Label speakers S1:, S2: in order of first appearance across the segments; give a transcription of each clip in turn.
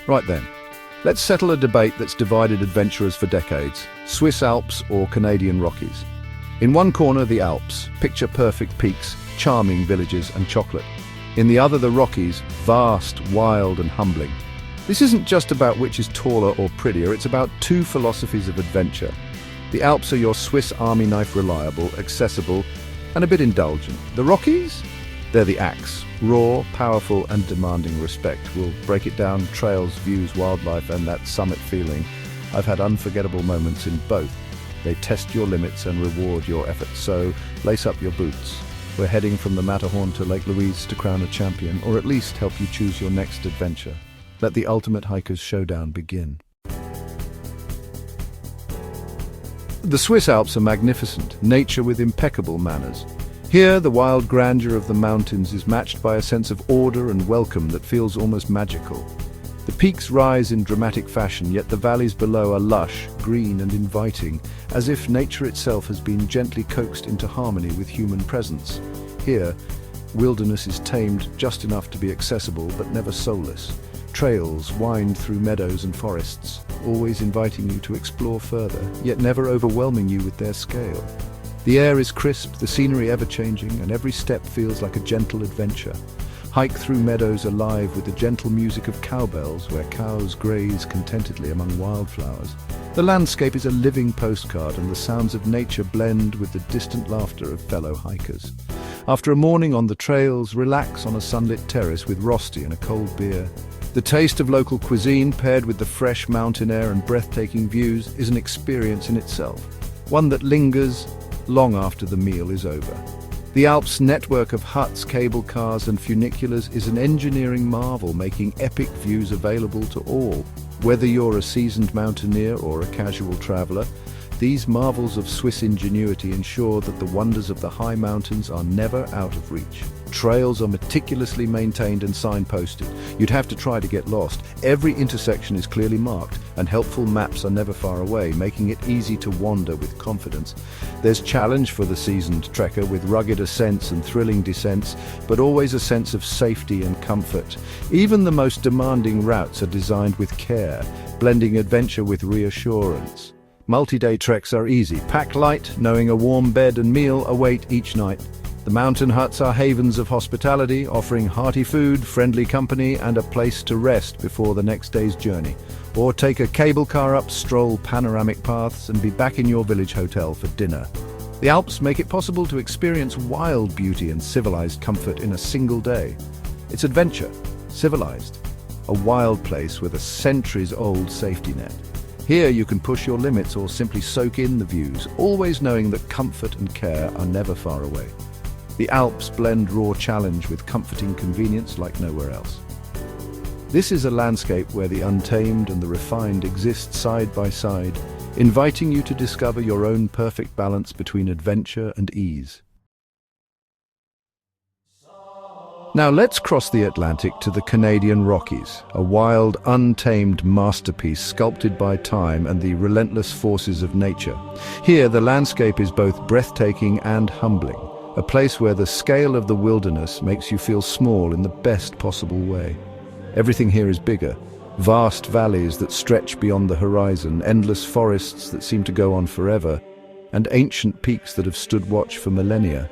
S1: Right then, let's settle a debate that's divided adventurers for decades: Swiss Alps or Canadian Rockies. In one corner, the Alps, picture-perfect peaks, charming villages and chocolate. In the other, the Rockies, vast, wild and humbling. This isn't just about which is taller or prettier, it's about two philosophies of adventure. The Alps are your Swiss Army knife, reliable, accessible, and a bit indulgent. The Rockies? They're the axe, raw, powerful and demanding respect. We'll break it down: trails, views, wildlife and that summit feeling. I've had unforgettable moments in both. They test your limits and reward your efforts, so lace up your boots. We're heading from the Matterhorn to Lake Louise to crown a champion, or at least help you choose your next adventure. Let the ultimate hiker's showdown begin. The Swiss Alps are magnificent, nature with impeccable manners. Here, the wild grandeur of the mountains is matched by a sense of order and welcome that feels almost magical. The peaks rise in dramatic fashion, yet the valleys below are lush, green and inviting, as if nature itself has been gently coaxed into harmony with human presence. Here, wilderness is tamed just enough to be accessible but never soulless. Trails wind through meadows and forests, always inviting you to explore further, yet never overwhelming you with their scale. The air is crisp, the scenery ever-changing, and every step feels like a gentle adventure. Hike through meadows alive with the gentle music of cowbells where cows graze contentedly among wildflowers. The landscape is a living postcard, and the sounds of nature blend with the distant laughter of fellow hikers. After a morning on the trails, relax on a sunlit terrace with Rosti and a cold beer. The taste of local cuisine paired with the fresh mountain air and breathtaking views is an experience in itself, one that lingers long after the meal is over. The Alps' network of huts, cable cars and funiculars is an engineering marvel, making epic views available to all. Whether you're a seasoned mountaineer or a casual traveler, these marvels of Swiss ingenuity ensure that the wonders of the high mountains are never out of reach. Trails are meticulously maintained and signposted. You'd have to try to get lost. Every intersection is clearly marked, and helpful maps are never far away, making it easy to wander with confidence. There's challenge for the seasoned trekker, with rugged ascents and thrilling descents, but always a sense of safety and comfort. Even the most demanding routes are designed with care, blending adventure with reassurance. Multi-day treks are easy. Pack light, knowing a warm bed and meal await each night. The mountain huts are havens of hospitality, offering hearty food, friendly company, and a place to rest before the next day's journey. Or take a cable car up, stroll panoramic paths, and be back in your village hotel for dinner. The Alps make it possible to experience wild beauty and civilized comfort in a single day. It's adventure, civilized, a wild place with a centuries-old safety net. Here you can push your limits or simply soak in the views, always knowing that comfort and care are never far away. The Alps blend raw challenge with comforting convenience like nowhere else. This is a landscape where the untamed and the refined exist side by side, inviting you to discover your own perfect balance between adventure and ease. Now let's cross the Atlantic to the Canadian Rockies, a wild, untamed masterpiece sculpted by time and the relentless forces of nature. Here, the landscape is both breathtaking and humbling, a place where the scale of the wilderness makes you feel small in the best possible way. Everything here is bigger. Vast valleys that stretch beyond the horizon, endless forests that seem to go on forever, and ancient peaks that have stood watch for millennia.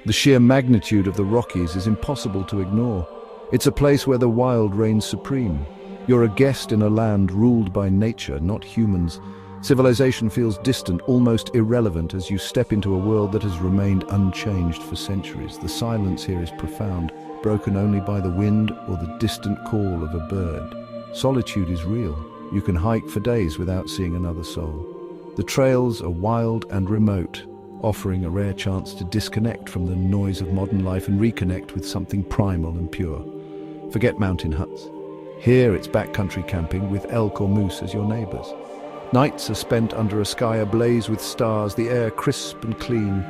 S1: The sheer magnitude of the Rockies is impossible to ignore. It's a place where the wild reigns supreme. You're a guest in a land ruled by nature, not humans. Civilization feels distant, almost irrelevant, as you step into a world that has remained unchanged for centuries. The silence here is profound, broken only by the wind or the distant call of a bird. Solitude is real. You can hike for days without seeing another soul. The trails are wild and remote, offering a rare chance to disconnect from the noise of modern life and reconnect with something primal and pure. Forget mountain huts. Here it's backcountry camping with elk or moose as your neighbors. Nights are spent under a sky ablaze with stars, the air crisp and clean.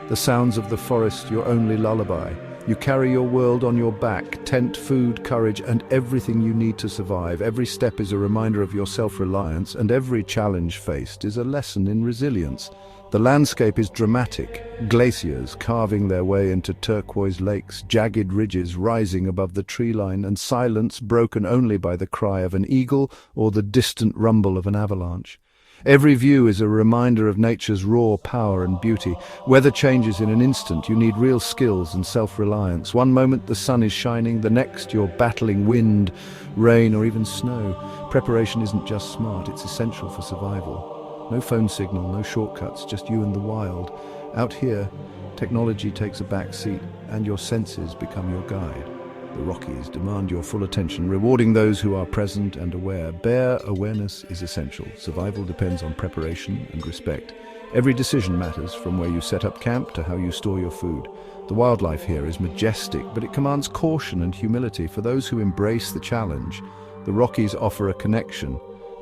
S1: The sounds of the forest your only lullaby. You carry your world on your back, tent, food, courage, and everything you need to survive. Every step is a reminder of your self-reliance, and every challenge faced is a lesson in resilience. The landscape is dramatic, glaciers carving their way into turquoise lakes, jagged ridges rising above the tree line, and silence broken only by the cry of an eagle or the distant rumble of an avalanche. Every view is a reminder of nature's raw power and beauty. Weather changes in an instant. You need real skills and self-reliance. One moment the sun is shining, the next you're battling wind, rain, or even snow. Preparation isn't just smart, it's essential for survival. No phone signal, no shortcuts, just you and the wild. Out here, technology takes a back seat, and your senses become your guide. The Rockies demand your full attention, rewarding those who are present and aware. Bear awareness is essential. Survival depends on preparation and respect. Every decision matters, from where you set up camp to how you store your food. The wildlife here is majestic, but it commands caution and humility. For those who embrace the challenge, the Rockies offer a connection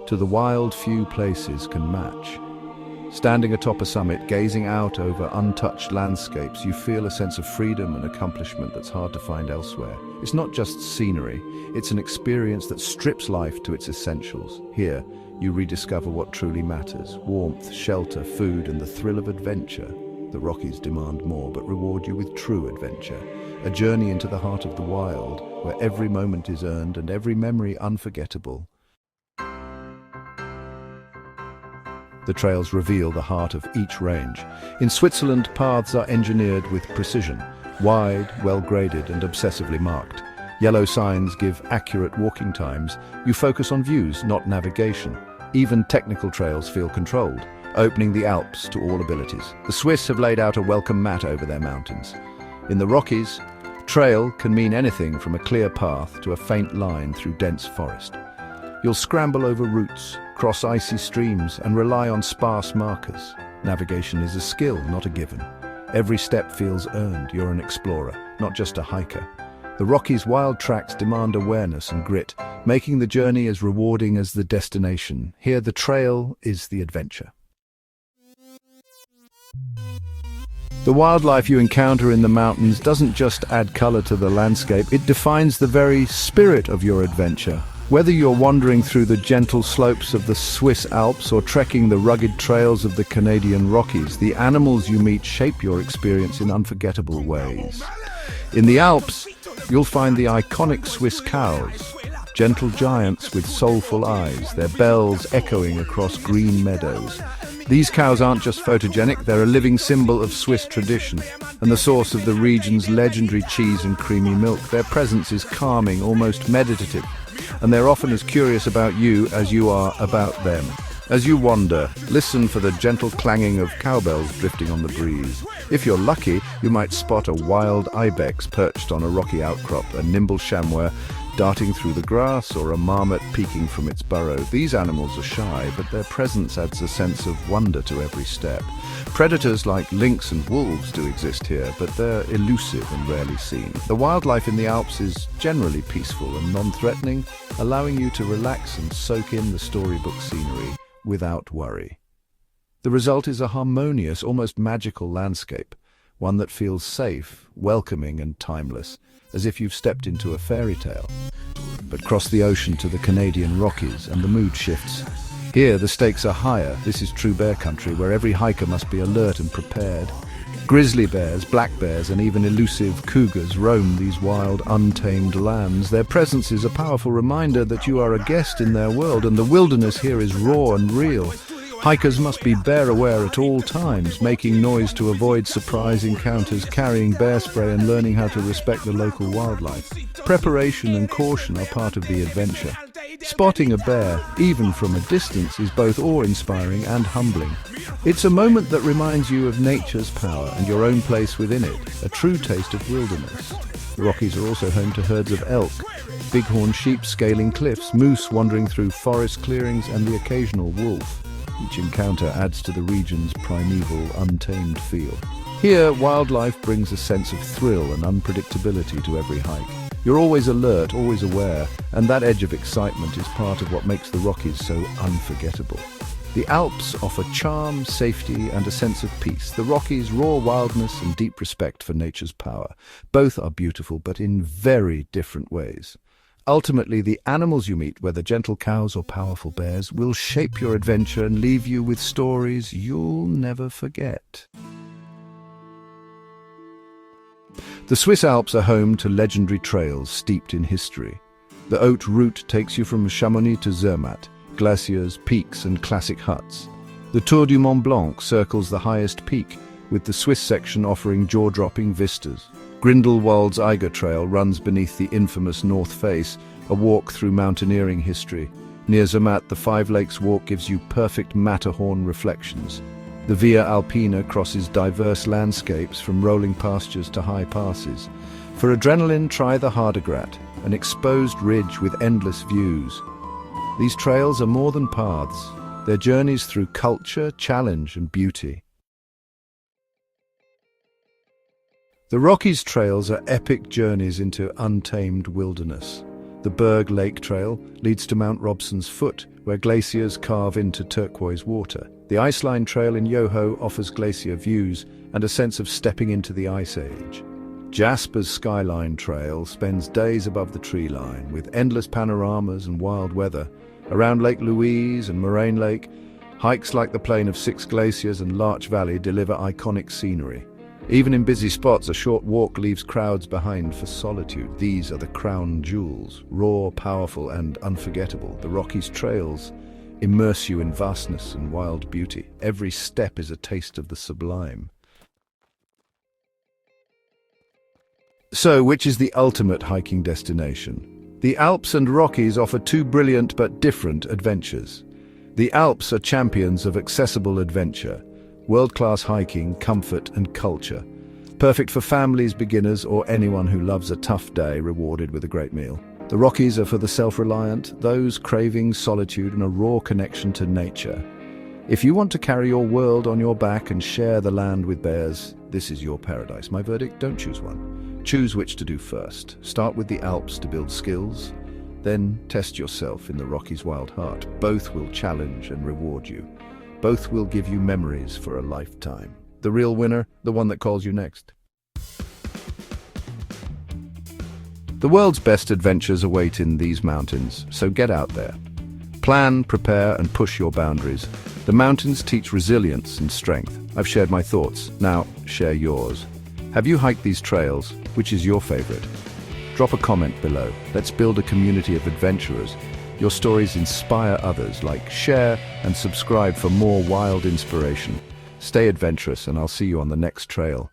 S1: to the wild few places can match. Standing atop a summit, gazing out over untouched landscapes, you feel a sense of freedom and accomplishment that's hard to find elsewhere. It's not just scenery, it's an experience that strips life to its essentials. Here, you rediscover what truly matters: warmth, shelter, food, and the thrill of adventure. The Rockies demand more, but reward you with true adventure. A journey into the heart of the wild, where every moment is earned and every memory unforgettable. The trails reveal the heart of each range. In Switzerland, paths are engineered with precision, wide, well-graded, and obsessively marked. Yellow signs give accurate walking times. You focus on views, not navigation. Even technical trails feel controlled, opening the Alps to all abilities. The Swiss have laid out a welcome mat over their mountains. In the Rockies, trail can mean anything from a clear path to a faint line through dense forest. You'll scramble over roots, cross icy streams, and rely on sparse markers. Navigation is a skill, not a given. Every step feels earned. You're an explorer, not just a hiker. The Rockies' wild tracks demand awareness and grit, making the journey as rewarding as the destination. Here, the trail is the adventure. The wildlife you encounter in the mountains doesn't just add color to the landscape, it defines the very spirit of your adventure. Whether you're wandering through the gentle slopes of the Swiss Alps or trekking the rugged trails of the Canadian Rockies, the animals you meet shape your experience in unforgettable ways. In the Alps, you'll find the iconic Swiss cows, gentle giants with soulful eyes, their bells echoing across green meadows. These cows aren't just photogenic, they're a living symbol of Swiss tradition and the source of the region's legendary cheese and creamy milk. Their presence is calming, almost meditative, and they're often as curious about you as you are about them. As you wander, listen for the gentle clanging of cowbells drifting on the breeze. If you're lucky, you might spot a wild ibex perched on a rocky outcrop, a nimble chamois darting through the grass, or a marmot peeking from its burrow. These animals are shy, but their presence adds a sense of wonder to every step. Predators like lynx and wolves do exist here, but they're elusive and rarely seen. The wildlife in the Alps is generally peaceful and non-threatening, allowing you to relax and soak in the storybook scenery without worry. The result is a harmonious, almost magical landscape, one that feels safe, welcoming, and timeless, as if you've stepped into a fairy tale. But cross the ocean to the Canadian Rockies and the mood shifts. Here, the stakes are higher. This is true bear country, where every hiker must be alert and prepared. Grizzly bears, black bears, and even elusive cougars roam these wild, untamed lands. Their presence is a powerful reminder that you are a guest in their world, and the wilderness here is raw and real. Hikers must be bear aware at all times, making noise to avoid surprise encounters, carrying bear spray, and learning how to respect the local wildlife. Preparation and caution are part of the adventure. Spotting a bear, even from a distance, is both awe-inspiring and humbling. It's a moment that reminds you of nature's power and your own place within it, a true taste of wilderness. The Rockies are also home to herds of elk, bighorn sheep scaling cliffs, moose wandering through forest clearings, and the occasional wolf. Each encounter adds to the region's primeval, untamed feel. Here, wildlife brings a sense of thrill and unpredictability to every hike. You're always alert, always aware, and that edge of excitement is part of what makes the Rockies so unforgettable. The Alps offer charm, safety, and a sense of peace. The Rockies' raw wildness and deep respect for nature's power. Both are beautiful, but in very different ways. Ultimately, the animals you meet, whether gentle cows or powerful bears, will shape your adventure and leave you with stories you'll never forget. The Swiss Alps are home to legendary trails steeped in history. The haute route takes you from Chamonix to Zermatt, glaciers, peaks and classic huts. The Tour du Mont Blanc circles the highest peak, with the Swiss section offering jaw-dropping vistas. Grindelwald's Eiger Trail runs beneath the infamous North Face, a walk through mountaineering history. Near Zermatt, the Five Lakes Walk gives you perfect Matterhorn reflections. The Via Alpina crosses diverse landscapes from rolling pastures to high passes. For adrenaline, try the Hardegrat, an exposed ridge with endless views. These trails are more than paths. They're journeys through culture, challenge and beauty. The Rockies trails are epic journeys into untamed wilderness. The Berg Lake Trail leads to Mount Robson's Foot, where glaciers carve into turquoise water. The Iceline Trail in Yoho offers glacier views and a sense of stepping into the Ice Age. Jasper's Skyline Trail spends days above the tree line, with endless panoramas and wild weather. Around Lake Louise and Moraine Lake, hikes like the Plain of Six Glaciers and Larch Valley deliver iconic scenery. Even in busy spots, a short walk leaves crowds behind for solitude. These are the crown jewels, raw, powerful, and unforgettable. The Rockies trails immerse you in vastness and wild beauty. Every step is a taste of the sublime. So, which is the ultimate hiking destination? The Alps and Rockies offer two brilliant but different adventures. The Alps are champions of accessible adventure, world-class hiking, comfort and culture. Perfect for families, beginners or anyone who loves a tough day rewarded with a great meal. The Rockies are for the self-reliant, those craving solitude and a raw connection to nature. If you want to carry your world on your back and share the land with bears, this is your paradise. My verdict, don't choose one. Choose which to do first. Start with the Alps to build skills, then test yourself in the Rockies' wild heart. Both will challenge and reward you. Both will give you memories for a lifetime. The real winner, the one that calls you next. The world's best adventures await in these mountains, so get out there. Plan, prepare, and push your boundaries. The mountains teach resilience and strength. I've shared my thoughts. Now, share yours. Have you hiked these trails? Which is your favorite? Drop a comment below. Let's build a community of adventurers. Your stories inspire others. Like, share, and subscribe for more wild inspiration. Stay adventurous, and I'll see you on the next trail.